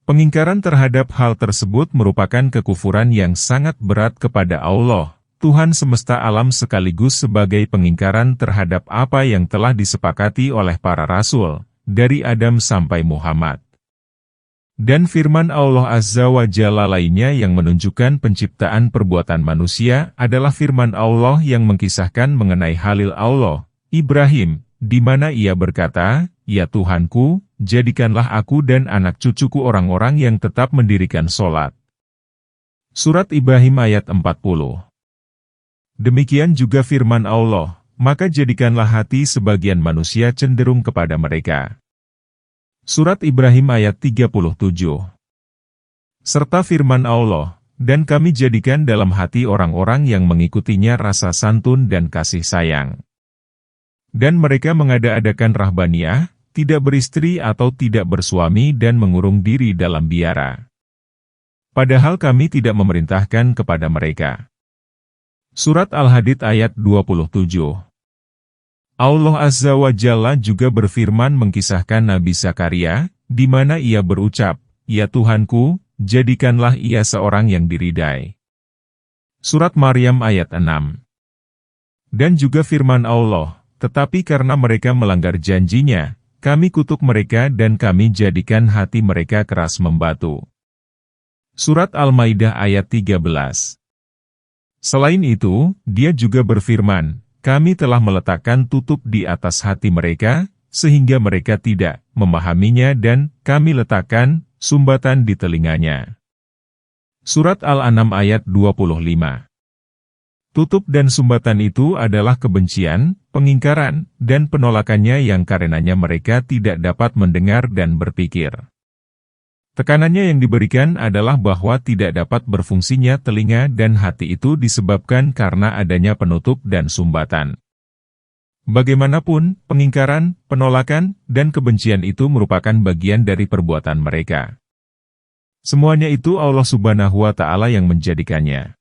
Pengingkaran terhadap hal tersebut merupakan kekufuran yang sangat berat kepada Allah, Tuhan semesta alam, sekaligus sebagai pengingkaran terhadap apa yang telah disepakati oleh para rasul, dari Adam sampai Muhammad. Dan firman Allah Azza wa Jalla lainnya yang menunjukkan penciptaan perbuatan manusia adalah firman Allah yang mengkisahkan mengenai Halil Allah, Ibrahim, di mana ia berkata, "Ya Tuhanku, jadikanlah aku dan anak cucuku orang-orang yang tetap mendirikan sholat." Surat Ibrahim ayat 40. Demikian juga firman Allah, "Maka jadikanlah hati sebagian manusia cenderung kepada mereka." Surat Ibrahim ayat 37. Serta firman Allah, "Dan kami jadikan dalam hati orang-orang yang mengikutinya rasa santun dan kasih sayang. Dan mereka mengada-adakan rahbaniyah, tidak beristri atau tidak bersuami dan mengurung diri dalam biara. Padahal kami tidak memerintahkan kepada mereka." Surat Al-Hadid ayat 27. Allah Azza wa Jalla juga berfirman mengkisahkan Nabi Zakaria, di mana ia berucap, "Ya Tuhanku, jadikanlah ia seorang yang diridai." Surat Maryam ayat 6. Dan juga firman Allah, "Tetapi karena mereka melanggar janjinya, kami kutuk mereka dan kami jadikan hati mereka keras membatu." Surat Al-Maidah ayat 13. Selain itu, dia juga berfirman, "Kami telah meletakkan tutup di atas hati mereka, sehingga mereka tidak memahaminya dan kami letakkan sumbatan di telinganya." Surat Al-An'am ayat 25. Tutup dan sumbatan itu adalah kebencian, pengingkaran, dan penolakannya yang karenanya mereka tidak dapat mendengar dan berpikir. Tekanannya yang diberikan adalah bahwa tidak dapat berfungsinya telinga dan hati itu disebabkan karena adanya penutup dan sumbatan. Bagaimanapun, pengingkaran, penolakan, dan kebencian itu merupakan bagian dari perbuatan mereka. Semuanya itu Allah Subhanahu wa Ta'ala yang menjadikannya.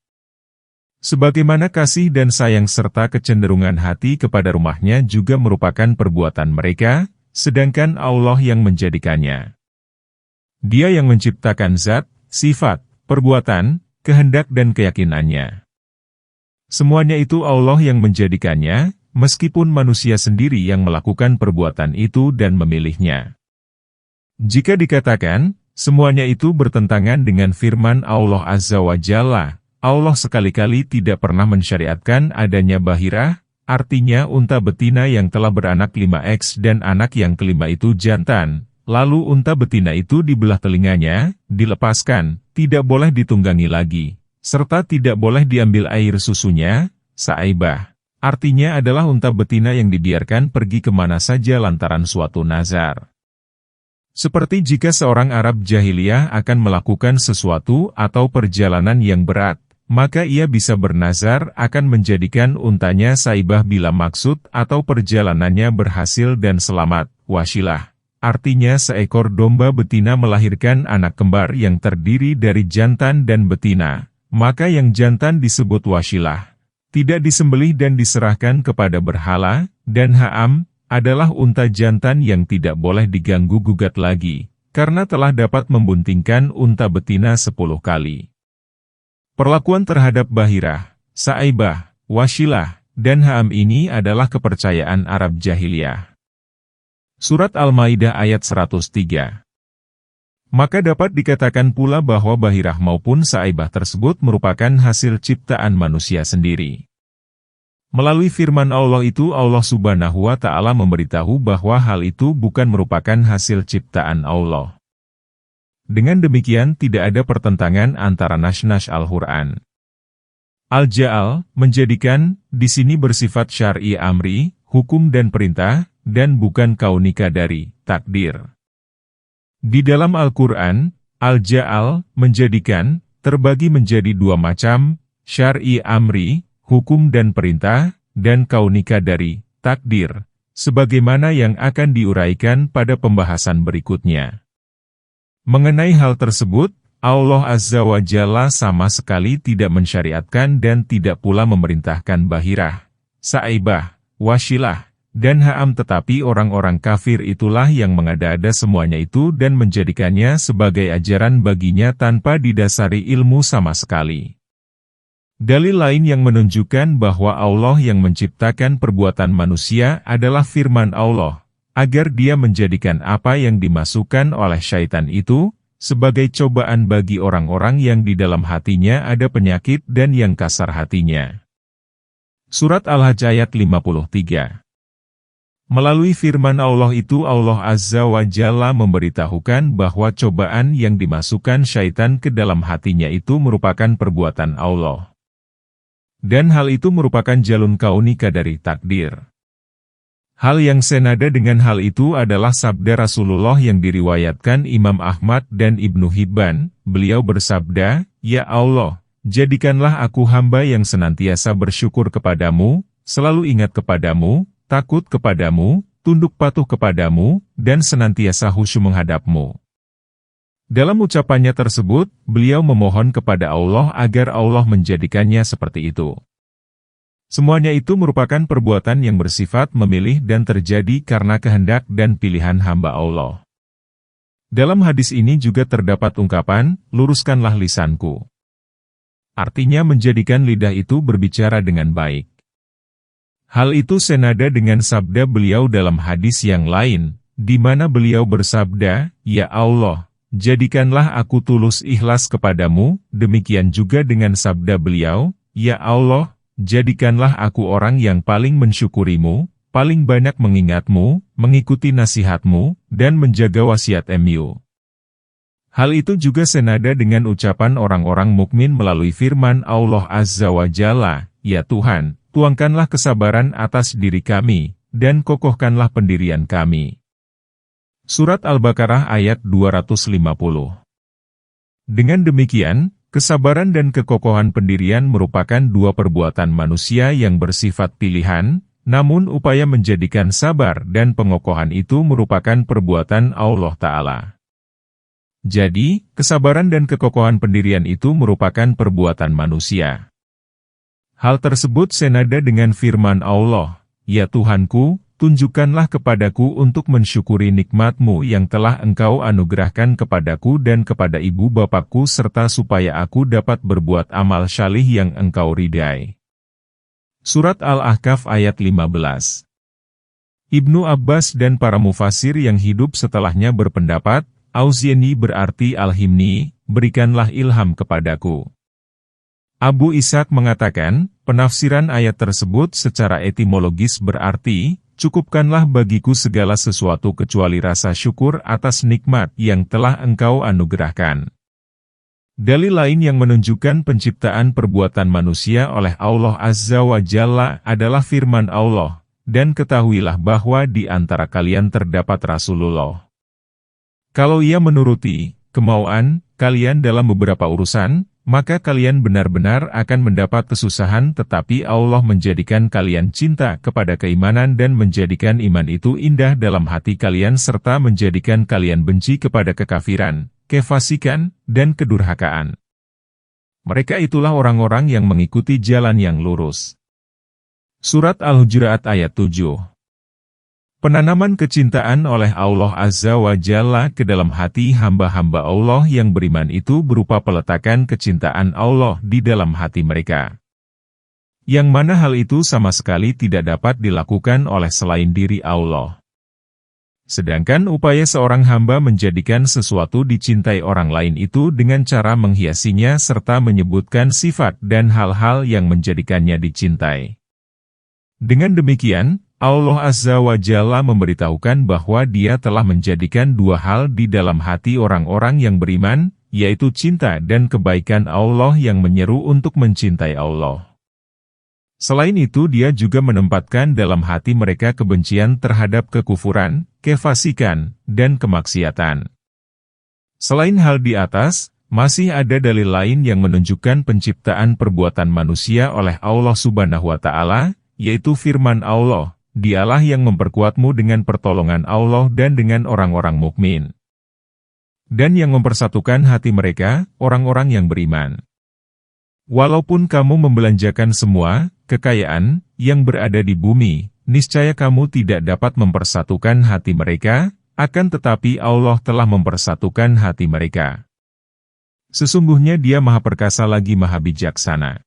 Sebagaimana kasih dan sayang serta kecenderungan hati kepada rumahnya juga merupakan perbuatan mereka, sedangkan Allah yang menjadikannya. Dia yang menciptakan zat, sifat, perbuatan, kehendak dan keyakinannya. Semuanya itu Allah yang menjadikannya, meskipun manusia sendiri yang melakukan perbuatan itu dan memilihnya. Jika dikatakan, semuanya itu bertentangan dengan firman Allah Azza wa Jalla, Allah sekali-kali tidak pernah mensyariatkan adanya bahirah, artinya unta betina yang telah beranak 5x dan anak yang kelima itu jantan. Lalu unta betina itu dibelah telinganya, dilepaskan, tidak boleh ditunggangi lagi, serta tidak boleh diambil air susunya, sa'ibah. Artinya adalah unta betina yang dibiarkan pergi kemana saja lantaran suatu nazar. Seperti jika seorang Arab jahiliyah akan melakukan sesuatu atau perjalanan yang berat, maka ia bisa bernazar akan menjadikan untanya saibah bila maksud atau perjalanannya berhasil dan selamat, wasilah. Artinya seekor domba betina melahirkan anak kembar yang terdiri dari jantan dan betina, maka yang jantan disebut wasilah, tidak disembelih dan diserahkan kepada berhala, dan ha'am adalah unta jantan yang tidak boleh diganggu-gugat lagi, karena telah dapat membuntingkan unta betina 10 kali. Perlakuan terhadap bahirah, sa'ibah, wasilah, dan ha'am ini adalah kepercayaan Arab jahiliyah. Surat Al-Maidah ayat 103. Maka dapat dikatakan pula bahwa bahirah maupun sa'ibah tersebut merupakan hasil ciptaan manusia sendiri. Melalui firman Allah itu Allah Subhanahu wa Ta'ala memberitahu bahwa hal itu bukan merupakan hasil ciptaan Allah. Dengan demikian tidak ada pertentangan antara nas-nas Al-Quran. Al-Ja'al menjadikan di sini bersifat syar'i amri, hukum dan perintah, dan bukan kaunika dari takdir. Di dalam Al-Quran, Al-Ja'al menjadikan terbagi menjadi dua macam, syar'i amri, hukum dan perintah, dan kaunika dari takdir, sebagaimana yang akan diuraikan pada pembahasan berikutnya. Mengenai hal tersebut, Allah Azza wa Jalla sama sekali tidak mensyariatkan dan tidak pula memerintahkan bahirah, sa'ibah, wasilah, dan Ham, tetapi orang-orang kafir itulah yang mengada-ada semuanya itu dan menjadikannya sebagai ajaran baginya tanpa didasari ilmu sama sekali. Dalil lain yang menunjukkan bahwa Allah yang menciptakan perbuatan manusia adalah firman Allah, agar dia menjadikan apa yang dimasukkan oleh syaitan itu sebagai cobaan bagi orang-orang yang di dalam hatinya ada penyakit dan yang kasar hatinya. Surat Al-Hajj ayat 53. Melalui firman Allah itu Allah Azza wa Jalla memberitahukan bahwa cobaan yang dimasukkan syaitan ke dalam hatinya itu merupakan perbuatan Allah. Dan hal itu merupakan jalun kaunika dari takdir. Hal yang senada dengan hal itu adalah sabda Rasulullah yang diriwayatkan Imam Ahmad dan Ibnu Hibban. Beliau bersabda, "Ya Allah, jadikanlah aku hamba yang senantiasa bersyukur kepadamu, selalu ingat kepadamu, takut kepadamu, tunduk patuh kepadamu, dan senantiasa khusyuk menghadapmu." Dalam ucapannya tersebut, beliau memohon kepada Allah agar Allah menjadikannya seperti itu. Semuanya itu merupakan perbuatan yang bersifat memilih dan terjadi karena kehendak dan pilihan hamba Allah. Dalam hadis ini juga terdapat ungkapan, "Luruskanlah lisanku." Artinya menjadikan lidah itu berbicara dengan baik. Hal itu senada dengan sabda beliau dalam hadis yang lain, di mana beliau bersabda, "Ya Allah, jadikanlah aku tulus ikhlas kepadamu." Demikian juga dengan sabda beliau, "Ya Allah, jadikanlah aku orang yang paling mensyukurimu, paling banyak mengingatmu, mengikuti nasihatmu, dan menjaga wasiat-mu." Hal itu juga senada dengan ucapan orang-orang mukmin melalui firman Allah Azza wa Jalla, "Ya Tuhan, tuangkanlah kesabaran atas diri kami, dan kokohkanlah pendirian kami." Surat Al-Baqarah ayat 250. Dengan demikian, kesabaran dan kekokohan pendirian merupakan dua perbuatan manusia yang bersifat pilihan, namun upaya menjadikan sabar dan pengokohan itu merupakan perbuatan Allah Ta'ala. Jadi, kesabaran dan kekokohan pendirian itu merupakan perbuatan manusia. Hal tersebut senada dengan firman Allah, "Ya Tuhanku, tunjukkanlah kepadaku untuk mensyukuri nikmat-Mu yang telah Engkau anugerahkan kepadaku dan kepada ibu bapakku serta supaya aku dapat berbuat amal syalih yang Engkau ridai." Surat Al-Ahqaf ayat 15. Ibnu Abbas dan para mufasir yang hidup setelahnya berpendapat, Auzieni berarti Al-Himni, berikanlah ilham kepadaku. Abu Ishaq mengatakan, penafsiran ayat tersebut secara etimologis berarti, cukupkanlah bagiku segala sesuatu kecuali rasa syukur atas nikmat yang telah Engkau anugerahkan. Dalil lain yang menunjukkan penciptaan perbuatan manusia oleh Allah Azza wa Jalla adalah firman Allah, dan ketahuilah bahwa di antara kalian terdapat Rasulullah. Kalau ia menuruti kemauan kalian dalam beberapa urusan, maka kalian benar-benar akan mendapat kesusahan, tetapi Allah menjadikan kalian cinta kepada keimanan dan menjadikan iman itu indah dalam hati kalian serta menjadikan kalian benci kepada kekafiran, kefasikan, dan kedurhakaan. Mereka itulah orang-orang yang mengikuti jalan yang lurus. Surat Al-Hujurat ayat 7. Penanaman kecintaan oleh Allah Azza wa Jalla ke dalam hati hamba-hamba Allah yang beriman itu berupa peletakan kecintaan Allah di dalam hati mereka. Yang mana hal itu sama sekali tidak dapat dilakukan oleh selain diri Allah. Sedangkan upaya seorang hamba menjadikan sesuatu dicintai orang lain itu dengan cara menghiasinya serta menyebutkan sifat dan hal-hal yang menjadikannya dicintai. Dengan demikian, Allah Azza wa Jalla memberitahukan bahwa Dia telah menjadikan dua hal di dalam hati orang-orang yang beriman, yaitu cinta dan kebaikan Allah yang menyeru untuk mencintai Allah. Selain itu Dia juga menempatkan dalam hati mereka kebencian terhadap kekufuran, kefasikan, dan kemaksiatan. Selain hal di atas, masih ada dalil lain yang menunjukkan penciptaan perbuatan manusia oleh Allah Subhanahu wa Ta'ala, yaitu firman Allah, Dialah yang memperkuatmu dengan pertolongan Allah dan dengan orang-orang mukmin. Dan yang mempersatukan hati mereka, orang-orang yang beriman. Walaupun kamu membelanjakan semua kekayaan yang berada di bumi, niscaya kamu tidak dapat mempersatukan hati mereka, akan tetapi Allah telah mempersatukan hati mereka. Sesungguhnya Dia Maha Perkasa lagi Maha Bijaksana.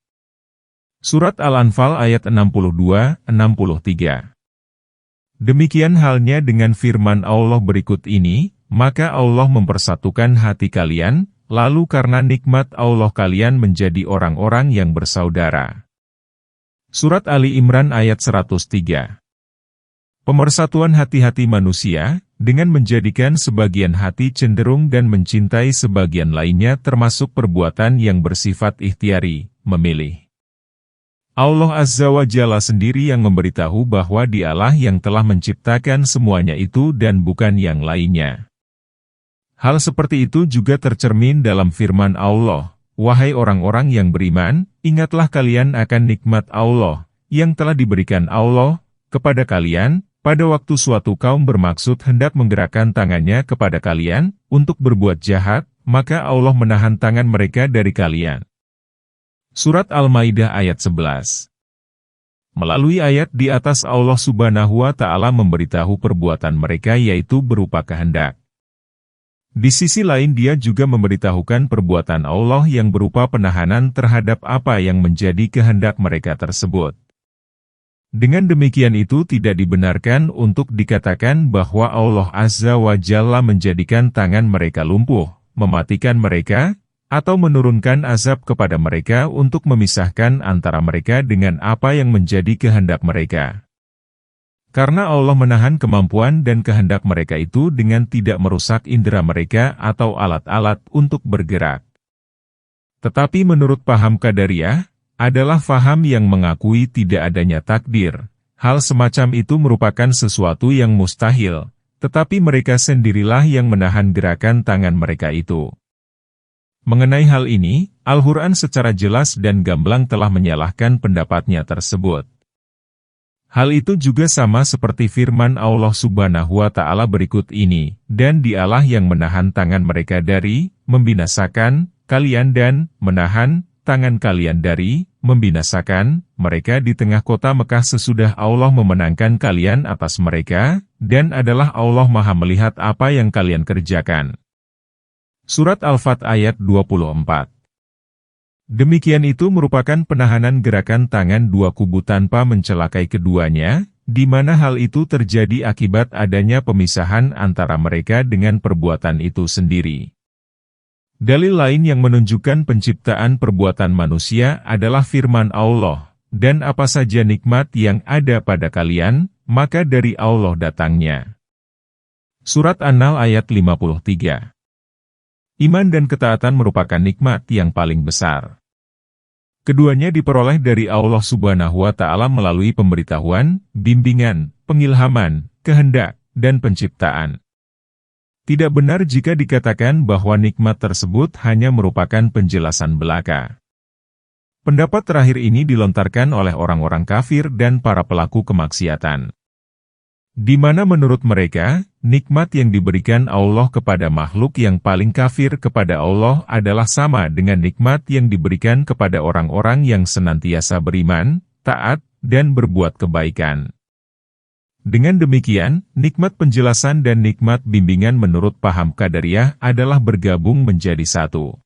Surat Al-Anfal ayat 62-63. Demikian halnya dengan firman Allah berikut ini, maka Allah mempersatukan hati kalian, lalu karena nikmat Allah kalian menjadi orang-orang yang bersaudara. Surat Ali Imran ayat 103. Pemersatuan hati-hati manusia, dengan menjadikan sebagian hati cenderung dan mencintai sebagian lainnya termasuk perbuatan yang bersifat ikhtiari, memilih. Allah Azza wa Jalla sendiri yang memberitahu bahwa Dialah yang telah menciptakan semuanya itu dan bukan yang lainnya. Hal seperti itu juga tercermin dalam firman Allah, "Wahai orang-orang yang beriman, ingatlah kalian akan nikmat Allah, yang telah diberikan Allah kepada kalian, pada waktu suatu kaum bermaksud hendak menggerakkan tangannya kepada kalian, untuk berbuat jahat, maka Allah menahan tangan mereka dari kalian." Surat Al-Maidah ayat 11. Melalui ayat di atas Allah Subhanahu wa Ta'ala memberitahu perbuatan mereka yaitu berupa kehendak. Di sisi lain Dia juga memberitahukan perbuatan Allah yang berupa penahanan terhadap apa yang menjadi kehendak mereka tersebut. Dengan demikian itu tidak dibenarkan untuk dikatakan bahwa Allah Azza wa Jalla menjadikan tangan mereka lumpuh, mematikan mereka, atau menurunkan azab kepada mereka untuk memisahkan antara mereka dengan apa yang menjadi kehendak mereka. Karena Allah menahan kemampuan dan kehendak mereka itu dengan tidak merusak indera mereka atau alat-alat untuk bergerak. Tetapi menurut paham Qadariyah, adalah faham yang mengakui tidak adanya takdir. Hal semacam itu merupakan sesuatu yang mustahil, tetapi mereka sendirilah yang menahan gerakan tangan mereka itu. Mengenai hal ini, Al-Quran secara jelas dan gamblang telah menyalahkan pendapatnya tersebut. Hal itu juga sama seperti firman Allah Subhanahu wa Ta'ala berikut ini, dan Dialah yang menahan tangan mereka dari membinasakan kalian dan menahan tangan kalian dari membinasakan mereka di tengah kota Mekah sesudah Allah memenangkan kalian atas mereka, dan adalah Allah Maha melihat apa yang kalian kerjakan. Surat Al-Fat ayat 24. Demikian itu merupakan penahanan gerakan tangan dua kubu tanpa mencelakai keduanya, di mana hal itu terjadi akibat adanya pemisahan antara mereka dengan perbuatan itu sendiri. Dalil lain yang menunjukkan penciptaan perbuatan manusia adalah firman Allah, "Dan apa saja nikmat yang ada pada kalian, maka dari Allah datangnya." Surat An-Nahl ayat 53. Iman dan ketaatan merupakan nikmat yang paling besar. Keduanya diperoleh dari Allah Subhanahu wa Ta'ala melalui pemberitahuan, bimbingan, pengilhaman, kehendak, dan penciptaan. Tidak benar jika dikatakan bahwa nikmat tersebut hanya merupakan penjelasan belaka. Pendapat terakhir ini dilontarkan oleh orang-orang kafir dan para pelaku kemaksiatan. Di mana menurut mereka, nikmat yang diberikan Allah kepada makhluk yang paling kafir kepada Allah adalah sama dengan nikmat yang diberikan kepada orang-orang yang senantiasa beriman, taat, dan berbuat kebaikan. Dengan demikian, nikmat penjelasan dan nikmat bimbingan menurut paham Qadariyah adalah bergabung menjadi satu.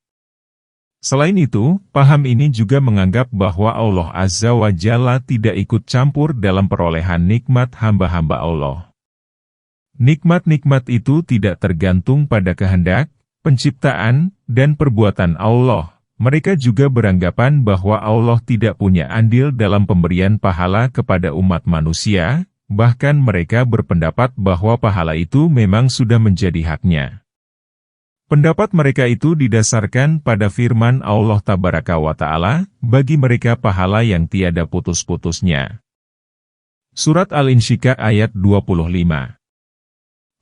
Selain itu, paham ini juga menganggap bahwa Allah Azza wa Jalla tidak ikut campur dalam perolehan nikmat hamba-hamba Allah. Nikmat-nikmat itu tidak tergantung pada kehendak, penciptaan, dan perbuatan Allah. Mereka juga beranggapan bahwa Allah tidak punya andil dalam pemberian pahala kepada umat manusia, bahkan mereka berpendapat bahwa pahala itu memang sudah menjadi haknya. Pendapat mereka itu didasarkan pada firman Allah Tabaraka wa Ta'ala, bagi mereka pahala yang tiada putus-putusnya. Surat Al-Insyikah ayat 25.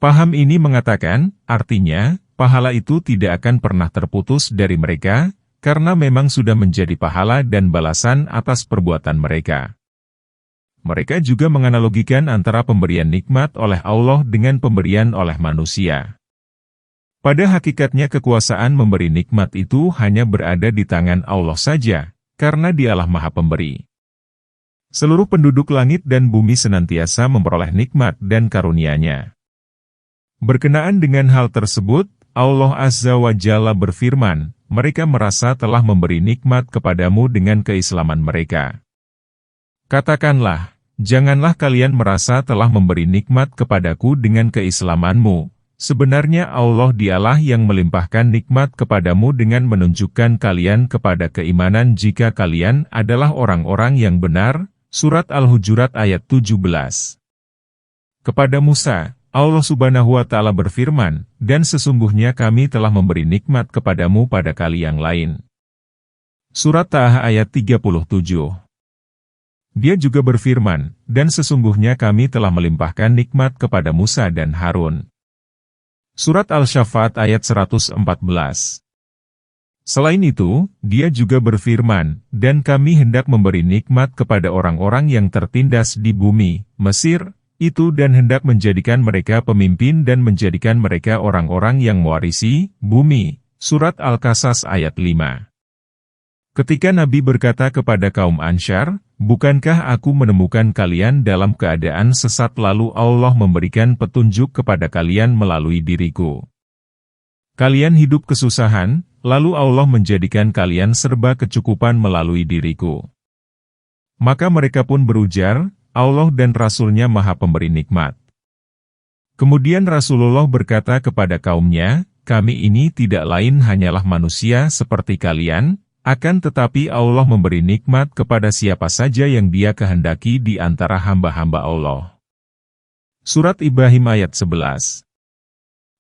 Paham ini mengatakan, artinya, pahala itu tidak akan pernah terputus dari mereka, karena memang sudah menjadi pahala dan balasan atas perbuatan mereka. Mereka juga menganalogikan antara pemberian nikmat oleh Allah dengan pemberian oleh manusia. Pada hakikatnya kekuasaan memberi nikmat itu hanya berada di tangan Allah saja, karena Dialah Maha Pemberi. Seluruh penduduk langit dan bumi senantiasa memperoleh nikmat dan karunia-Nya. Berkenaan dengan hal tersebut, Allah Azza wa Jalla berfirman, mereka merasa telah memberi nikmat kepadamu dengan keislaman mereka. Katakanlah, janganlah kalian merasa telah memberi nikmat kepadaku dengan keislamanmu. Sebenarnya Allah dialah yang melimpahkan nikmat kepadamu dengan menunjukkan kalian kepada keimanan jika kalian adalah orang-orang yang benar. Surat Al-Hujurat ayat 17. Kepada Musa, Allah Subhanahu wa Ta'ala berfirman, dan sesungguhnya kami telah memberi nikmat kepadamu pada kali yang lain. Surat Taha ayat 37. Dia juga berfirman, dan sesungguhnya kami telah melimpahkan nikmat kepada Musa dan Harun. Surat Al-Syafaat ayat 114. Selain itu, dia juga berfirman, dan kami hendak memberi nikmat kepada orang-orang yang tertindas di bumi, Mesir, itu dan hendak menjadikan mereka pemimpin dan menjadikan mereka orang-orang yang mewarisi bumi. Surat Al-Qasas ayat 5. Ketika Nabi berkata kepada kaum Ansyar, bukankah aku menemukan kalian dalam keadaan sesat lalu Allah memberikan petunjuk kepada kalian melalui diriku? Kalian hidup kesusahan, lalu Allah menjadikan kalian serba kecukupan melalui diriku. Maka mereka pun berujar, Allah dan Rasul-Nya Maha Pemberi Nikmat. Kemudian Rasulullah berkata kepada kaumnya, kami ini tidak lain hanyalah manusia seperti kalian, akan tetapi Allah memberi nikmat kepada siapa saja yang Dia kehendaki di antara hamba-hamba Allah. Surat Ibrahim ayat 11.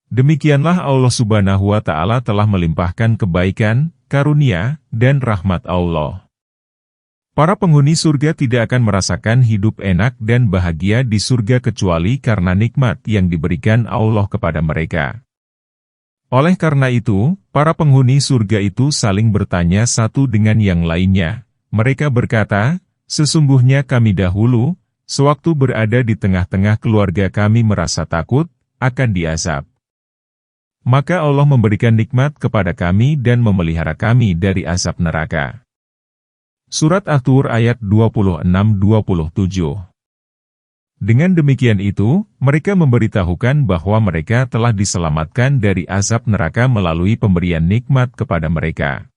Demikianlah Allah Subhanahu wa Ta'ala telah melimpahkan kebaikan, karunia, dan rahmat Allah. Para penghuni surga tidak akan merasakan hidup enak dan bahagia di surga kecuali karena nikmat yang diberikan Allah kepada mereka. Oleh karena itu, para penghuni surga itu saling bertanya satu dengan yang lainnya. Mereka berkata, sesungguhnya kami dahulu, sewaktu berada di tengah-tengah keluarga kami merasa takut, akan diazab. Maka Allah memberikan nikmat kepada kami dan memelihara kami dari azab neraka. Surat At-Tur ayat 26-27. Dengan demikian itu, mereka memberitahukan bahwa mereka telah diselamatkan dari azab neraka melalui pemberian nikmat kepada mereka.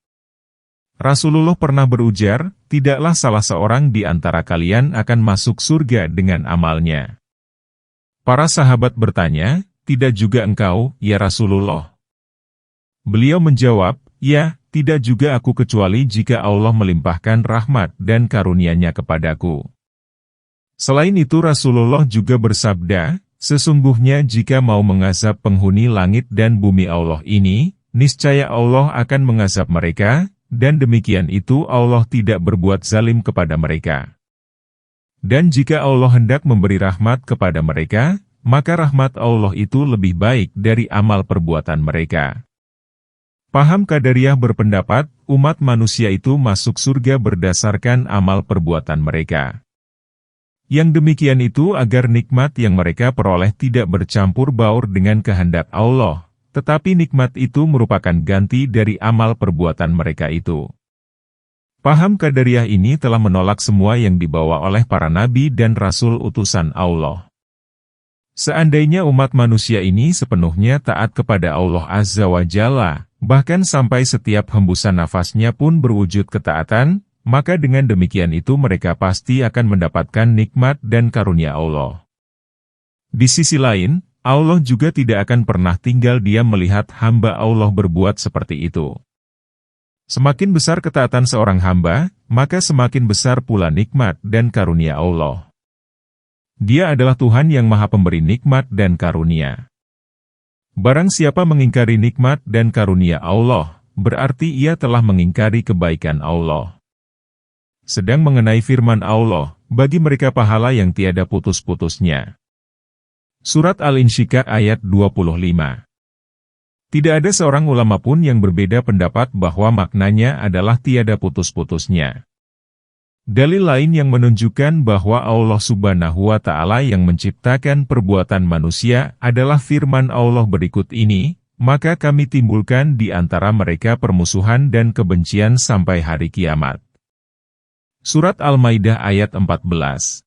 Rasulullah pernah berujar, tidaklah salah seorang di antara kalian akan masuk surga dengan amalnya. Para sahabat bertanya, tidak juga engkau, ya Rasulullah? Beliau menjawab, ya, tidak juga aku kecuali jika Allah melimpahkan rahmat dan karunia-Nya kepadaku. Selain itu Rasulullah juga bersabda, sesungguhnya jika mau mengazab penghuni langit dan bumi Allah ini, niscaya Allah akan mengazab mereka, dan demikian itu Allah tidak berbuat zalim kepada mereka. Dan jika Allah hendak memberi rahmat kepada mereka, maka rahmat Allah itu lebih baik dari amal perbuatan mereka. Paham Qadariyah berpendapat, umat manusia itu masuk surga berdasarkan amal perbuatan mereka. Yang demikian itu agar nikmat yang mereka peroleh tidak bercampur baur dengan kehendak Allah, tetapi nikmat itu merupakan ganti dari amal perbuatan mereka itu. Paham Qadariyah ini telah menolak semua yang dibawa oleh para nabi dan rasul utusan Allah. Seandainya umat manusia ini sepenuhnya taat kepada Allah Azza wa Jalla, bahkan sampai setiap hembusan nafasnya pun berwujud ketaatan, maka dengan demikian itu mereka pasti akan mendapatkan nikmat dan karunia Allah. Di sisi lain, Allah juga tidak akan pernah tinggal diam melihat hamba Allah berbuat seperti itu. Semakin besar ketaatan seorang hamba, maka semakin besar pula nikmat dan karunia Allah. Dia adalah Tuhan yang Maha Pemberi nikmat dan karunia. Barang siapa mengingkari nikmat dan karunia Allah, berarti ia telah mengingkari kebaikan Allah. Sedang mengenai firman Allah, bagi mereka pahala yang tiada putus-putusnya. Surat Al-Insyiqaq ayat 25. Tidak ada seorang ulama pun yang berbeda pendapat bahwa maknanya adalah tiada putus-putusnya. Dalil lain yang menunjukkan bahwa Allah Subhanahu wa Ta'ala yang menciptakan perbuatan manusia adalah firman Allah berikut ini, maka kami timbulkan di antara mereka permusuhan dan kebencian sampai hari kiamat. Surat Al-Maidah ayat 14.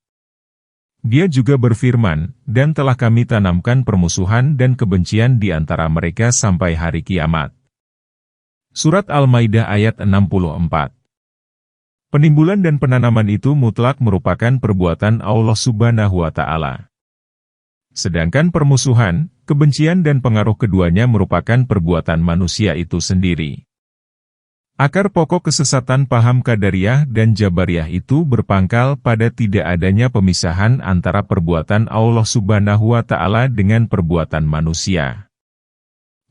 Dia juga berfirman, dan telah kami tanamkan permusuhan dan kebencian di antara mereka sampai hari kiamat. Surat Al-Maidah ayat 64. Penimbulan dan penanaman itu mutlak merupakan perbuatan Allah Subhanahu wa Ta'ala. Sedangkan permusuhan, kebencian dan pengaruh keduanya merupakan perbuatan manusia itu sendiri. Akar pokok kesesatan paham Qadariyah dan Jabariyah itu berpangkal pada tidak adanya pemisahan antara perbuatan Allah Subhanahu wa Ta'ala dengan perbuatan manusia.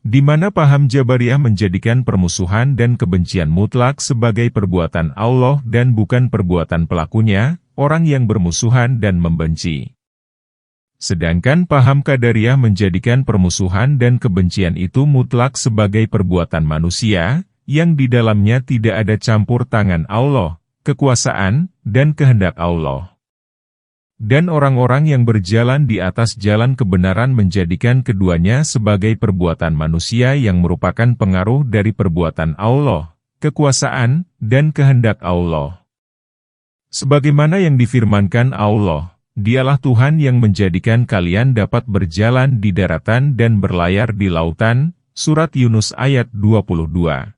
Di mana paham Jabariyah menjadikan permusuhan dan kebencian mutlak sebagai perbuatan Allah dan bukan perbuatan pelakunya, orang yang bermusuhan dan membenci. Sedangkan paham Qadariyah menjadikan permusuhan dan kebencian itu mutlak sebagai perbuatan manusia, yang di dalamnya tidak ada campur tangan Allah, kekuasaan, dan kehendak Allah. Dan orang-orang yang berjalan di atas jalan kebenaran menjadikan keduanya sebagai perbuatan manusia yang merupakan pengaruh dari perbuatan Allah, kekuasaan, dan kehendak Allah. Sebagaimana yang difirmankan Allah, Dialah Tuhan yang menjadikan kalian dapat berjalan di daratan dan berlayar di lautan, Surat Yunus ayat 22.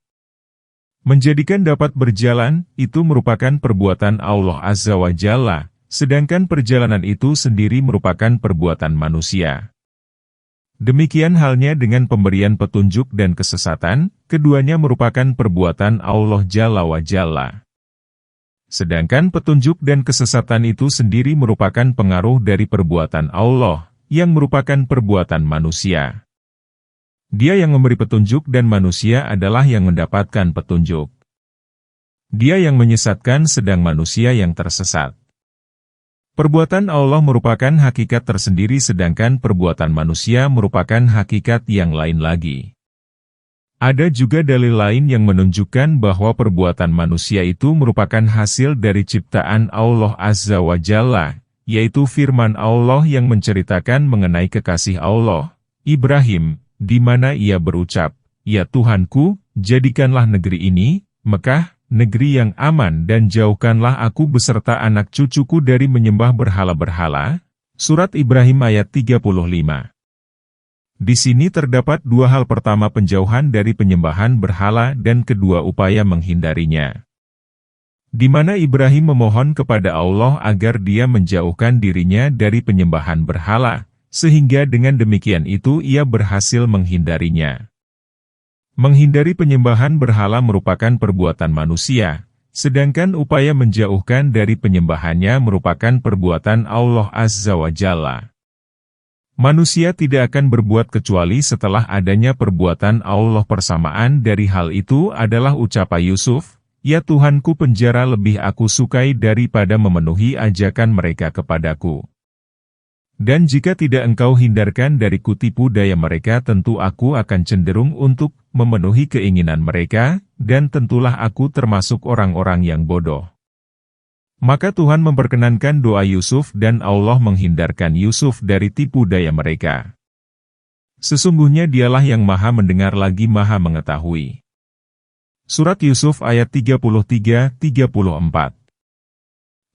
Menjadikan dapat berjalan, itu merupakan perbuatan Allah Azza wa Jalla, sedangkan perjalanan itu sendiri merupakan perbuatan manusia. Demikian halnya dengan pemberian petunjuk dan kesesatan, keduanya merupakan perbuatan Allah Jalla wa Jalla. Sedangkan petunjuk dan kesesatan itu sendiri merupakan pengaruh dari perbuatan Allah, yang merupakan perbuatan manusia. Dia yang memberi petunjuk dan manusia adalah yang mendapatkan petunjuk. Dia yang menyesatkan sedang manusia yang tersesat. Perbuatan Allah merupakan hakikat tersendiri sedangkan perbuatan manusia merupakan hakikat yang lain lagi. Ada juga dalil lain yang menunjukkan bahwa perbuatan manusia itu merupakan hasil dari ciptaan Allah Azza wa Jalla, yaitu firman Allah yang menceritakan mengenai kekasih Allah, Ibrahim, di mana ia berucap, "Ya Tuhanku, jadikanlah negeri ini, Mekah, negeri yang aman dan jauhkanlah aku beserta anak cucuku dari menyembah berhala-berhala." Surat Ibrahim ayat 35. Di sini terdapat dua hal: pertama penjauhan dari penyembahan berhala dan kedua upaya menghindarinya. Di mana Ibrahim memohon kepada Allah agar dia menjauhkan dirinya dari penyembahan berhala, sehingga dengan demikian itu ia berhasil menghindarinya. Menghindari penyembahan berhala merupakan perbuatan manusia, sedangkan upaya menjauhkan dari penyembahannya merupakan perbuatan Allah Azza wa Jalla. Manusia tidak akan berbuat kecuali setelah adanya perbuatan Allah. Persamaan dari hal itu adalah ucapan Yusuf, "Ya Tuhanku, penjara lebih aku sukai daripada memenuhi ajakan mereka kepadaku. Dan jika tidak engkau hindarkan dariku tipu daya mereka, tentu aku akan cenderung untuk memenuhi keinginan mereka, dan tentulah aku termasuk orang-orang yang bodoh." Maka Tuhan memperkenankan doa Yusuf dan Allah menghindarkan Yusuf dari tipu daya mereka. Sesungguhnya Dialah yang Maha Mendengar lagi Maha Mengetahui. Surat Yusuf ayat 33-34.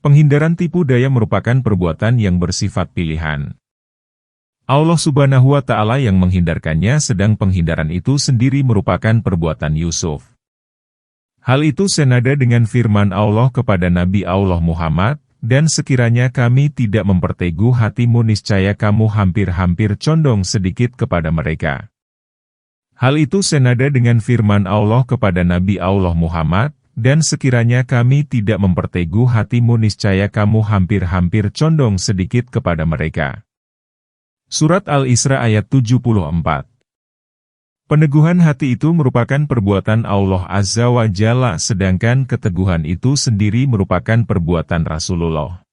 Penghindaran tipu daya merupakan perbuatan yang bersifat pilihan. Allah Subhanahu wa Ta'ala yang menghindarkannya, sedang penghindaran itu sendiri merupakan perbuatan Yusuf. Hal itu senada dengan firman Allah kepada Nabi Allah Muhammad, "Dan sekiranya kami tidak memperteguh hatimu, niscaya kamu hampir-hampir condong sedikit kepada mereka." Hal itu senada dengan firman Allah kepada Nabi Allah Muhammad, "Dan sekiranya kami tidak memperteguh hatimu, niscaya kamu hampir-hampir condong sedikit kepada mereka." Surat Al-Isra ayat 74. Peneguhan hati itu merupakan perbuatan Allah Azza wa Jalla, sedangkan keteguhan itu sendiri merupakan perbuatan Rasulullah.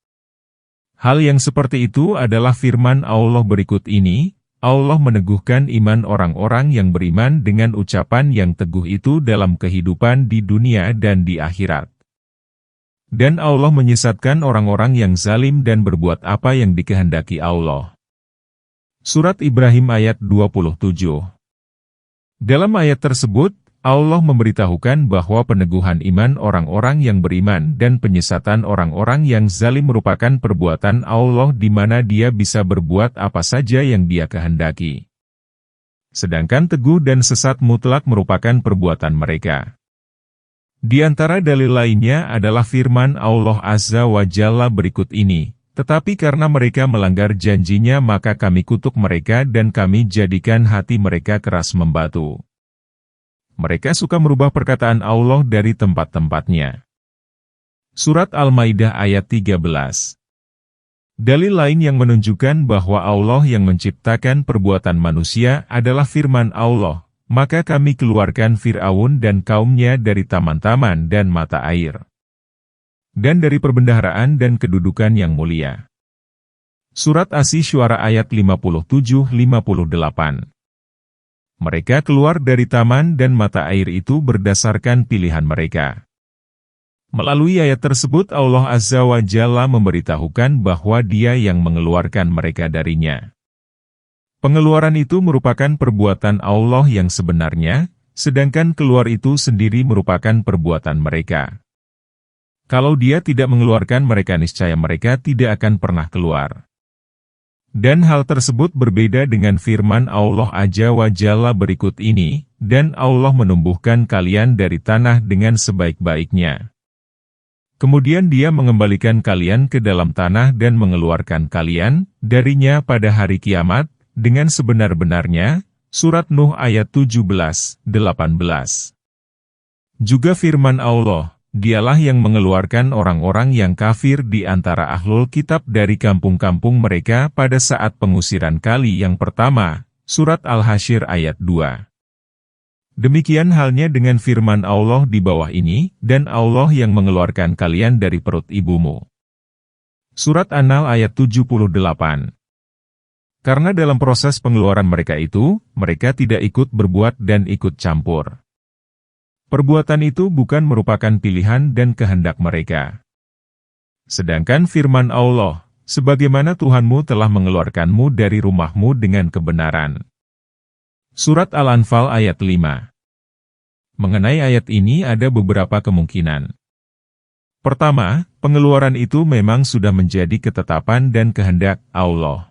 Hal yang seperti itu adalah firman Allah berikut ini, Allah meneguhkan iman orang-orang yang beriman dengan ucapan yang teguh itu dalam kehidupan di dunia dan di akhirat. Dan Allah menyesatkan orang-orang yang zalim dan berbuat apa yang dikehendaki Allah. Surat Ibrahim ayat 27. Dalam ayat tersebut, Allah memberitahukan bahwa peneguhan iman orang-orang yang beriman dan penyesatan orang-orang yang zalim merupakan perbuatan Allah di mana Dia bisa berbuat apa saja yang Dia kehendaki. Sedangkan teguh dan sesat mutlak merupakan perbuatan mereka. Di antara dalil lainnya adalah firman Allah Azza wa Jalla berikut ini, tetapi karena mereka melanggar janjinya maka kami kutuk mereka dan kami jadikan hati mereka keras membatu. Mereka suka merubah perkataan Allah dari tempat-tempatnya. Surat Al-Maidah ayat 13. Dalil lain yang menunjukkan bahwa Allah yang menciptakan perbuatan manusia adalah firman Allah, maka kami keluarkan Fir'aun dan kaumnya dari taman-taman dan mata air, dan dari perbendaharaan dan kedudukan yang mulia. Surat Asy-Syu'ara ayat 57-58. Mereka keluar dari taman dan mata air itu berdasarkan pilihan mereka. Melalui ayat tersebut Allah Azza wa Jalla memberitahukan bahwa Dia yang mengeluarkan mereka darinya. Pengeluaran itu merupakan perbuatan Allah yang sebenarnya, sedangkan keluar itu sendiri merupakan perbuatan mereka. Kalau Dia tidak mengeluarkan mereka niscaya mereka tidak akan pernah keluar. Dan hal tersebut berbeda dengan firman Allah Azza wa Jalla berikut ini, dan Allah menumbuhkan kalian dari tanah dengan sebaik-baiknya. Kemudian Dia mengembalikan kalian ke dalam tanah dan mengeluarkan kalian darinya pada hari kiamat, dengan sebenar-benarnya. Surat Nuh ayat 17-18. Juga firman Allah, Dialah yang mengeluarkan orang-orang yang kafir di antara ahlul kitab dari kampung-kampung mereka pada saat pengusiran kali yang pertama. Surat Al-Hasyr ayat 2. Demikian halnya dengan firman Allah di bawah ini, dan Allah yang mengeluarkan kalian dari perut ibumu. Surat An-Nahl ayat 78. Karena dalam proses pengeluaran mereka itu, mereka tidak ikut berbuat dan ikut campur. Perbuatan itu bukan merupakan pilihan dan kehendak mereka. Sedangkan firman Allah, sebagaimana Tuhanmu telah mengeluarkanmu dari rumahmu dengan kebenaran. Surat Al-Anfal ayat 5. Mengenai ayat ini ada beberapa kemungkinan. Pertama, pengeluaran itu memang sudah menjadi ketetapan dan kehendak Allah.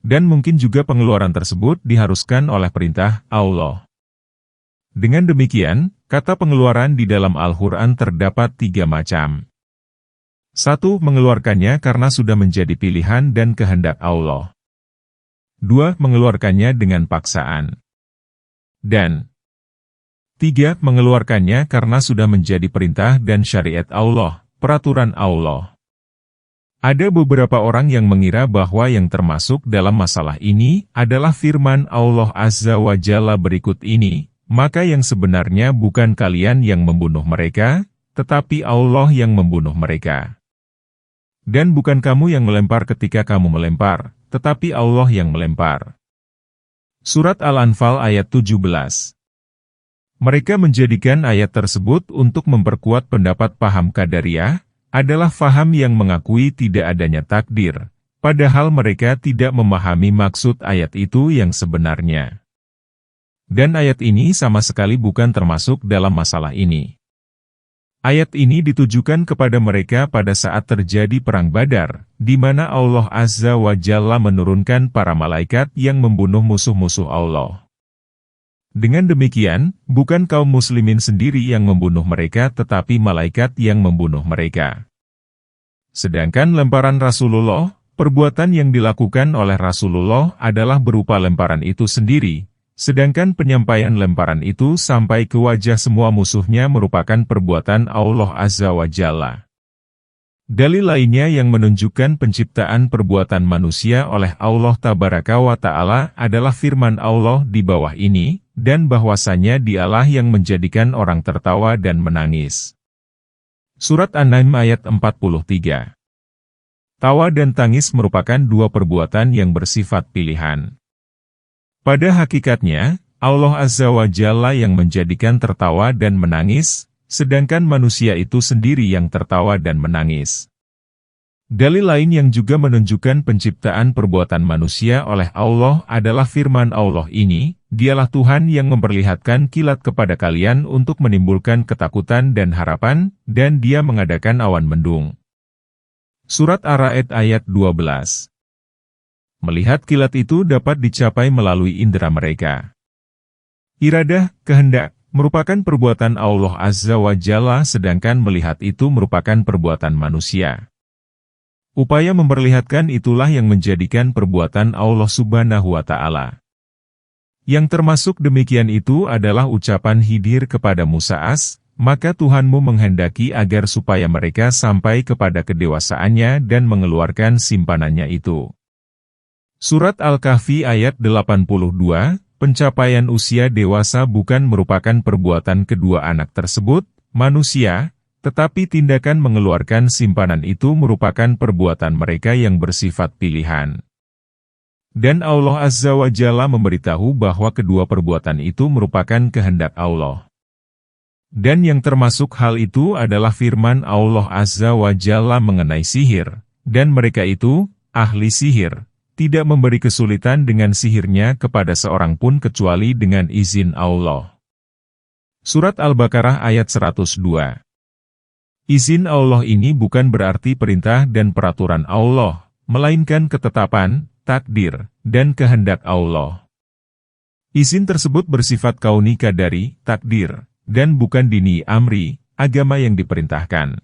Dan mungkin juga pengeluaran tersebut diharuskan oleh perintah Allah. Dengan demikian, kata pengeluaran di dalam Al-Quran terdapat 3 macam. 1. Mengeluarkannya karena sudah menjadi pilihan dan kehendak Allah. 2. Mengeluarkannya dengan paksaan. Dan 3. Mengeluarkannya karena sudah menjadi perintah dan syariat Allah, peraturan Allah. Ada beberapa orang yang mengira bahwa yang termasuk dalam masalah ini adalah firman Allah Azza wa Jalla berikut ini. Maka yang sebenarnya bukan kalian yang membunuh mereka, tetapi Allah yang membunuh mereka. Dan bukan kamu yang melempar ketika kamu melempar, tetapi Allah yang melempar. Surat Al-Anfal ayat 17. Mereka menjadikan ayat tersebut untuk memperkuat pendapat paham Qadariyah, adalah faham yang mengakui tidak adanya takdir, padahal mereka tidak memahami maksud ayat itu yang sebenarnya. Dan ayat ini sama sekali bukan termasuk dalam masalah ini. Ayat ini ditujukan kepada mereka pada saat terjadi Perang Badar, di mana Allah Azza wa Jalla menurunkan para malaikat yang membunuh musuh-musuh Allah. Dengan demikian, bukan kaum muslimin sendiri yang membunuh mereka tetapi malaikat yang membunuh mereka. Sedangkan lemparan Rasulullah, perbuatan yang dilakukan oleh Rasulullah adalah berupa lemparan itu sendiri. Sedangkan penyampaian lemparan itu sampai ke wajah semua musuhnya merupakan perbuatan Allah Azza wa Jalla. Dalil lainnya yang menunjukkan penciptaan perbuatan manusia oleh Allah Tabaraka wa Ta'ala adalah firman Allah di bawah ini, dan bahwasanya Dialah yang menjadikan orang tertawa dan menangis. Surat An-Najm ayat 43. Tawa dan tangis merupakan 2 perbuatan yang bersifat pilihan. Pada hakikatnya, Allah Azza wa Jalla yang menjadikan tertawa dan menangis, sedangkan manusia itu sendiri yang tertawa dan menangis. Dalil lain yang juga menunjukkan penciptaan perbuatan manusia oleh Allah adalah firman Allah ini, "Dialah Tuhan yang memperlihatkan kilat kepada kalian untuk menimbulkan ketakutan dan harapan, dan Dia mengadakan awan mendung." Surat Ar-Ra'd ayat 12. Melihat kilat itu dapat dicapai melalui indera mereka. Iradah, kehendak, merupakan perbuatan Allah Azza wa Jalla, sedangkan melihat itu merupakan perbuatan manusia. Upaya memperlihatkan itulah yang menjadikan perbuatan Allah Subhanahu wa Ta'ala. Yang termasuk demikian itu adalah ucapan Khidir kepada Musa "Maka Tuhanmu menghendaki agar supaya mereka sampai kepada kedewasaannya dan mengeluarkan simpanannya itu." Surat Al-Kahfi ayat 82, pencapaian usia dewasa bukan merupakan perbuatan kedua anak tersebut, manusia, tetapi tindakan mengeluarkan simpanan itu merupakan perbuatan mereka yang bersifat pilihan. Dan Allah Azza wa Jalla memberitahu bahwa kedua perbuatan itu merupakan kehendak Allah. Dan yang termasuk hal itu adalah firman Allah Azza wa Jalla mengenai sihir, dan mereka itu, ahli sihir, tidak memberi kesulitan dengan sihirnya kepada seorang pun kecuali dengan izin Allah. Surat Al-Baqarah ayat 102. Izin Allah ini bukan berarti perintah dan peraturan Allah, melainkan ketetapan, takdir, dan kehendak Allah. Izin tersebut bersifat kauni qadari, takdir, dan bukan dini amri, agama yang diperintahkan.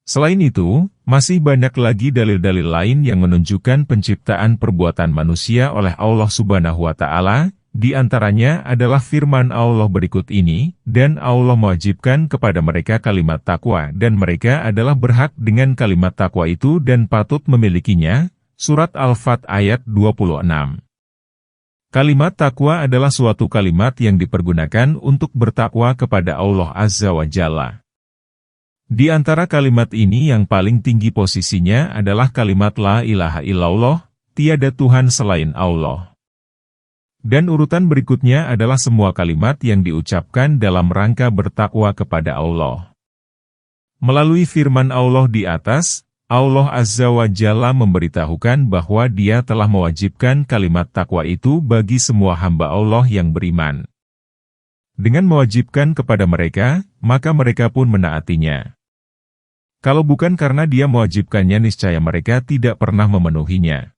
Selain itu, masih banyak lagi dalil-dalil lain yang menunjukkan penciptaan perbuatan manusia oleh Allah Subhanahu wa Ta'ala. Di antaranya adalah firman Allah berikut ini, "Dan Allah mewajibkan kepada mereka kalimat takwa dan mereka adalah berhak dengan kalimat takwa itu dan patut memilikinya." Surat Al-Fat ayat 26. Kalimat takwa adalah suatu kalimat yang dipergunakan untuk bertakwa kepada Allah Azza wa Jalla. Di antara kalimat ini yang paling tinggi posisinya adalah kalimat La ilaha illallah, tiada Tuhan selain Allah. Dan urutan berikutnya adalah semua kalimat yang diucapkan dalam rangka bertakwa kepada Allah. Melalui firman Allah di atas, Allah Azza wa Jalla memberitahukan bahwa Dia telah mewajibkan kalimat takwa itu bagi semua hamba Allah yang beriman. Dengan mewajibkan kepada mereka, maka mereka pun menaatinya. Kalau bukan karena Dia mewajibkannya, niscaya mereka tidak pernah memenuhinya.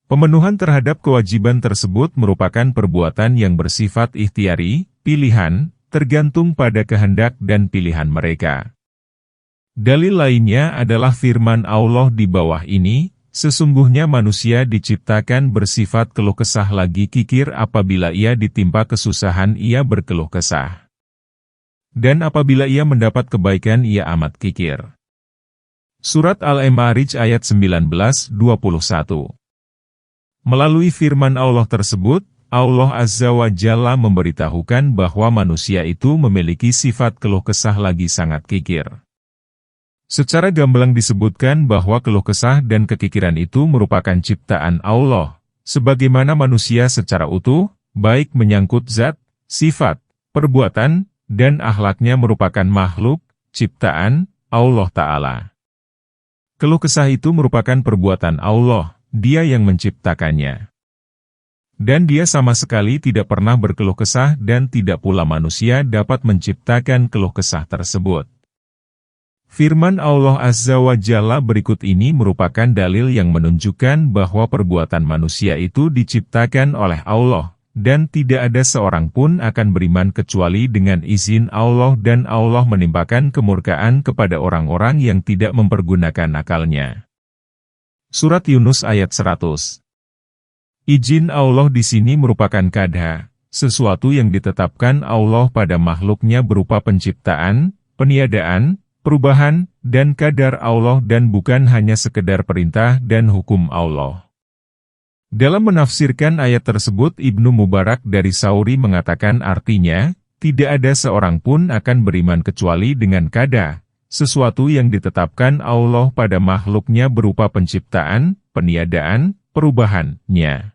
Pemenuhan terhadap kewajiban tersebut merupakan perbuatan yang bersifat ikhtiari, pilihan, tergantung pada kehendak dan pilihan mereka. Dalil lainnya adalah firman Allah di bawah ini, "Sesungguhnya manusia diciptakan bersifat keluh kesah lagi kikir apabila ia ditimpa kesusahan ia berkeluh kesah. Dan apabila ia mendapat kebaikan ia amat kikir." Surat Al-Ma'arij ayat 19-21. Melalui firman Allah tersebut, Allah Azza wa Jalla memberitahukan bahwa manusia itu memiliki sifat keluh kesah lagi sangat kikir. Secara gamblang disebutkan bahwa keluh kesah dan kekikiran itu merupakan ciptaan Allah, sebagaimana manusia secara utuh, baik menyangkut zat, sifat, perbuatan, dan akhlaknya merupakan makhluk, ciptaan, Allah Ta'ala. Keluh kesah itu merupakan perbuatan Allah, Dia yang menciptakannya. Dan Dia sama sekali tidak pernah berkeluh kesah dan tidak pula manusia dapat menciptakan keluh kesah tersebut. Firman Allah Azza wa Jalla berikut ini merupakan dalil yang menunjukkan bahwa perbuatan manusia itu diciptakan oleh Allah, dan tidak ada seorang pun akan beriman kecuali dengan izin Allah dan Allah menimpakan kemurkaan kepada orang-orang yang tidak mempergunakan akalnya. Surat Yunus ayat 100. Izin Allah di sini merupakan qadha, sesuatu yang ditetapkan Allah pada makhluknya berupa penciptaan, peniadaan, perubahan, dan qadar Allah dan bukan hanya sekedar perintah dan hukum Allah. Dalam menafsirkan ayat tersebut Ibnu Mubarak dari Sauri mengatakan artinya, tidak ada seorang pun akan beriman kecuali dengan qadha, sesuatu yang ditetapkan Allah pada makhluknya berupa penciptaan, peniadaan, perubahannya.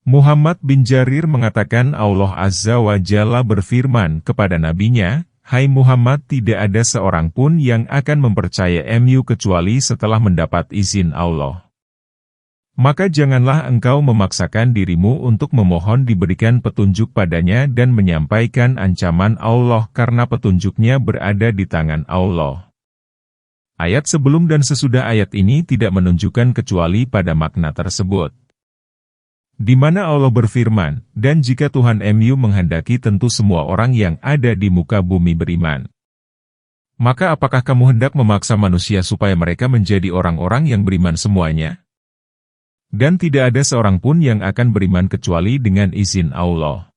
Muhammad bin Jarir mengatakan Allah Azza wa Jalla berfirman kepada nabinya, hai Muhammad, tidak ada seorang pun yang akan mempercayaimu kecuali setelah mendapat izin Allah. Maka janganlah engkau memaksakan dirimu untuk memohon diberikan petunjuk padanya dan menyampaikan ancaman Allah karena petunjuknya berada di tangan Allah. Ayat sebelum dan sesudah ayat ini tidak menunjukkan kecuali pada makna tersebut. Di mana Allah berfirman, dan jika Tuhan MU menghendaki tentu semua orang yang ada di muka bumi beriman. Maka apakah kamu hendak memaksa manusia supaya mereka menjadi orang-orang yang beriman semuanya? Dan tidak ada seorang pun yang akan beriman kecuali dengan izin Allah.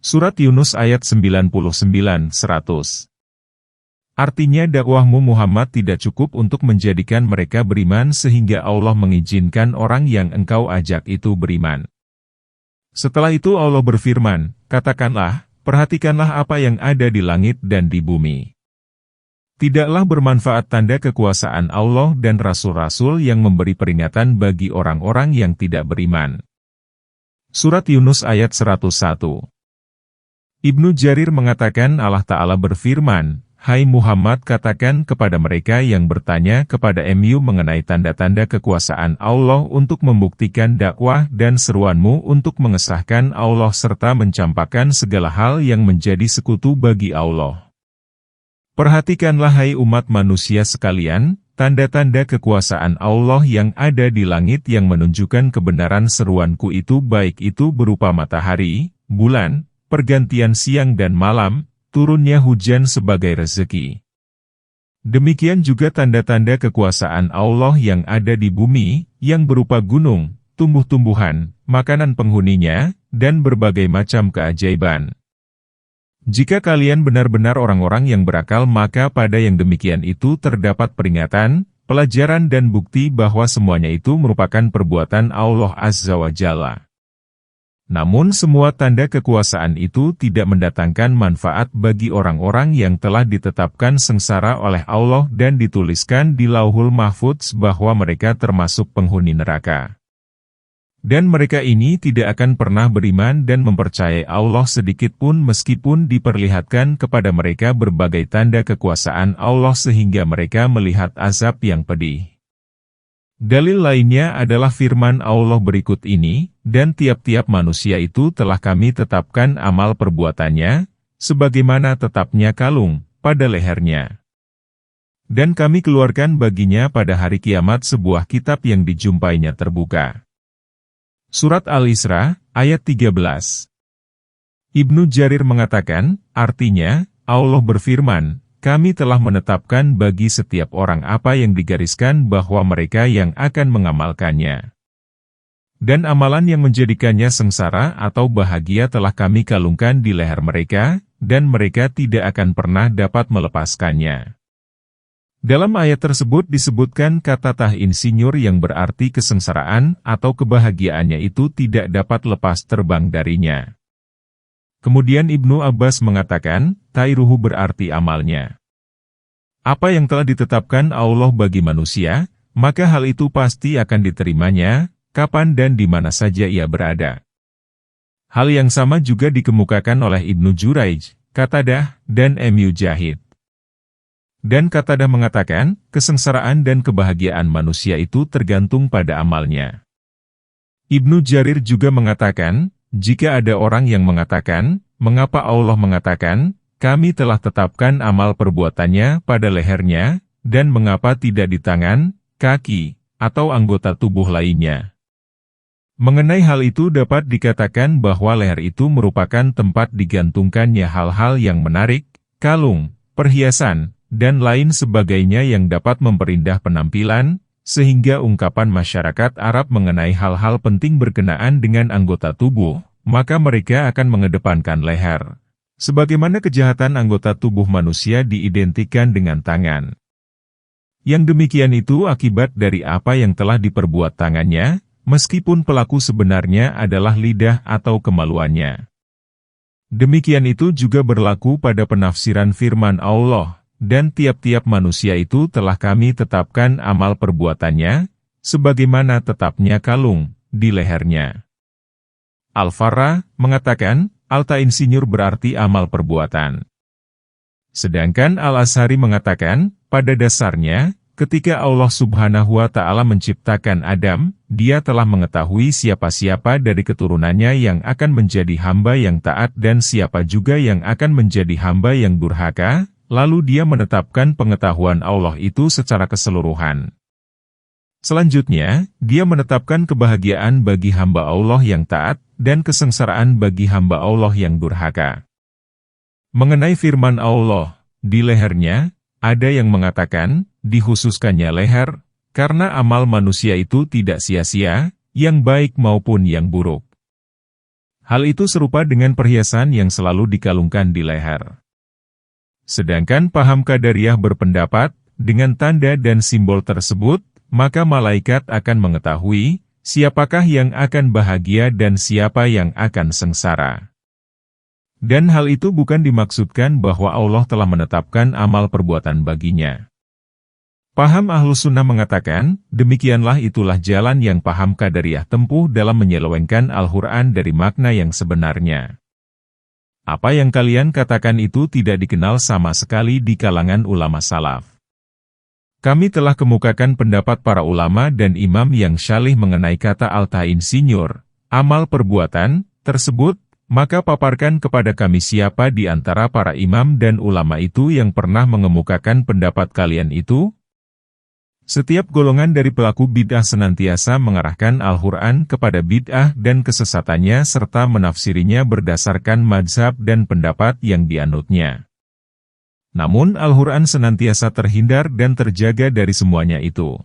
Surat Yunus ayat 99-100. Artinya dakwahmu Muhammad tidak cukup untuk menjadikan mereka beriman sehingga Allah mengizinkan orang yang engkau ajak itu beriman. Setelah itu Allah berfirman, katakanlah, perhatikanlah apa yang ada di langit dan di bumi. Tidaklah bermanfaat tanda kekuasaan Allah dan rasul-rasul yang memberi peringatan bagi orang-orang yang tidak beriman. Surat Yunus ayat 101. Ibnu Jarir mengatakan Allah Ta'ala berfirman, hai Muhammad, katakan kepada mereka yang bertanya kepada MU mengenai tanda-tanda kekuasaan Allah untuk membuktikan dakwah dan seruanmu untuk mengesahkan Allah serta mencampakkan segala hal yang menjadi sekutu bagi Allah. Perhatikanlah hai umat manusia sekalian, tanda-tanda kekuasaan Allah yang ada di langit yang menunjukkan kebenaran seruanku itu baik itu berupa matahari, bulan, pergantian siang dan malam, turunnya hujan sebagai rezeki. Demikian juga tanda-tanda kekuasaan Allah yang ada di bumi, yang berupa gunung, tumbuh-tumbuhan, makanan penghuninya, dan berbagai macam keajaiban. Jika kalian benar-benar orang-orang yang berakal maka pada yang demikian itu terdapat peringatan, pelajaran dan bukti bahwa semuanya itu merupakan perbuatan Allah Azza wa Jalla. Namun semua tanda kekuasaan itu tidak mendatangkan manfaat bagi orang-orang yang telah ditetapkan sengsara oleh Allah dan dituliskan di Lauhul Mahfudz bahwa mereka termasuk penghuni neraka. Dan mereka ini tidak akan pernah beriman dan mempercayai Allah sedikit pun meskipun diperlihatkan kepada mereka berbagai tanda kekuasaan Allah sehingga mereka melihat azab yang pedih. Dalil lainnya adalah firman Allah berikut ini, dan tiap-tiap manusia itu telah kami tetapkan amal perbuatannya, sebagaimana tetapnya kalung pada lehernya. Dan kami keluarkan baginya pada hari kiamat sebuah kitab yang dijumpainya terbuka. Surat Al-Isra, ayat 13. Ibnu Jarir mengatakan, artinya, Allah berfirman, kami telah menetapkan bagi setiap orang apa yang digariskan bahwa mereka yang akan mengamalkannya. Dan amalan yang menjadikannya sengsara atau bahagia telah kami kalungkan di leher mereka, dan mereka tidak akan pernah dapat melepaskannya. Dalam ayat tersebut disebutkan kata tah insinyur yang berarti kesengsaraan atau kebahagiaannya itu tidak dapat lepas terbang darinya. Kemudian Ibnu Abbas mengatakan, tairuhu berarti amalnya. Apa yang telah ditetapkan Allah bagi manusia, maka hal itu pasti akan diterimanya, kapan dan di mana saja ia berada. Hal yang sama juga dikemukakan oleh Ibnu Juraij, Qatadah, dan Mujahid. Dan Qatadah mengatakan, kesengsaraan dan kebahagiaan manusia itu tergantung pada amalnya. Ibnu Jarir juga mengatakan, jika ada orang yang mengatakan, mengapa Allah mengatakan, kami telah tetapkan amal perbuatannya pada lehernya, dan mengapa tidak di tangan, kaki, atau anggota tubuh lainnya. Mengenai hal itu dapat dikatakan bahwa leher itu merupakan tempat digantungkannya hal-hal yang menarik, kalung, perhiasan, dan lain sebagainya yang dapat memperindah penampilan, sehingga ungkapan masyarakat Arab mengenai hal-hal penting berkenaan dengan anggota tubuh, maka mereka akan mengedepankan leher. Sebagaimana kejahatan anggota tubuh manusia diidentikan dengan tangan. Yang demikian itu akibat dari apa yang telah diperbuat tangannya, meskipun pelaku sebenarnya adalah lidah atau kemaluannya. Demikian itu juga berlaku pada penafsiran firman Allah. Dan tiap-tiap manusia itu telah kami tetapkan amal perbuatannya, sebagaimana tetapnya kalung di lehernya. Al-Farra mengatakan, alta insinyur berarti amal perbuatan. Sedangkan Al-Azhari mengatakan, pada dasarnya, ketika Allah Subhanahu wa Ta'ala menciptakan Adam, Dia telah mengetahui siapa-siapa dari keturunannya yang akan menjadi hamba yang taat dan siapa juga yang akan menjadi hamba yang durhaka, lalu Dia menetapkan pengetahuan Allah itu secara keseluruhan. Selanjutnya, Dia menetapkan kebahagiaan bagi hamba Allah yang taat, dan kesengsaraan bagi hamba Allah yang durhaka. Mengenai firman Allah, di lehernya, ada yang mengatakan, dikhususkannya leher, karena amal manusia itu tidak sia-sia, yang baik maupun yang buruk. Hal itu serupa dengan perhiasan yang selalu dikalungkan di leher. Sedangkan paham Qadariyah berpendapat, dengan tanda dan simbol tersebut, maka malaikat akan mengetahui, siapakah yang akan bahagia dan siapa yang akan sengsara. Dan hal itu bukan dimaksudkan bahwa Allah telah menetapkan amal perbuatan baginya. Paham Ahlus Sunnah mengatakan, demikianlah itulah jalan yang paham Qadariyah tempuh dalam menyelewengkan Al-Quran dari makna yang sebenarnya. Apa yang kalian katakan itu tidak dikenal sama sekali di kalangan ulama salaf. Kami telah kemukakan pendapat para ulama dan imam yang syalih mengenai kata al-ta'in sinyor, amal perbuatan, tersebut, maka paparkan kepada kami siapa di antara para imam dan ulama itu yang pernah mengemukakan pendapat kalian itu? Setiap golongan dari pelaku bid'ah senantiasa mengarahkan Al-Quran kepada bid'ah dan kesesatannya serta menafsirinya berdasarkan mazhab dan pendapat yang dianutnya. Namun Al-Quran senantiasa terhindar dan terjaga dari semuanya itu.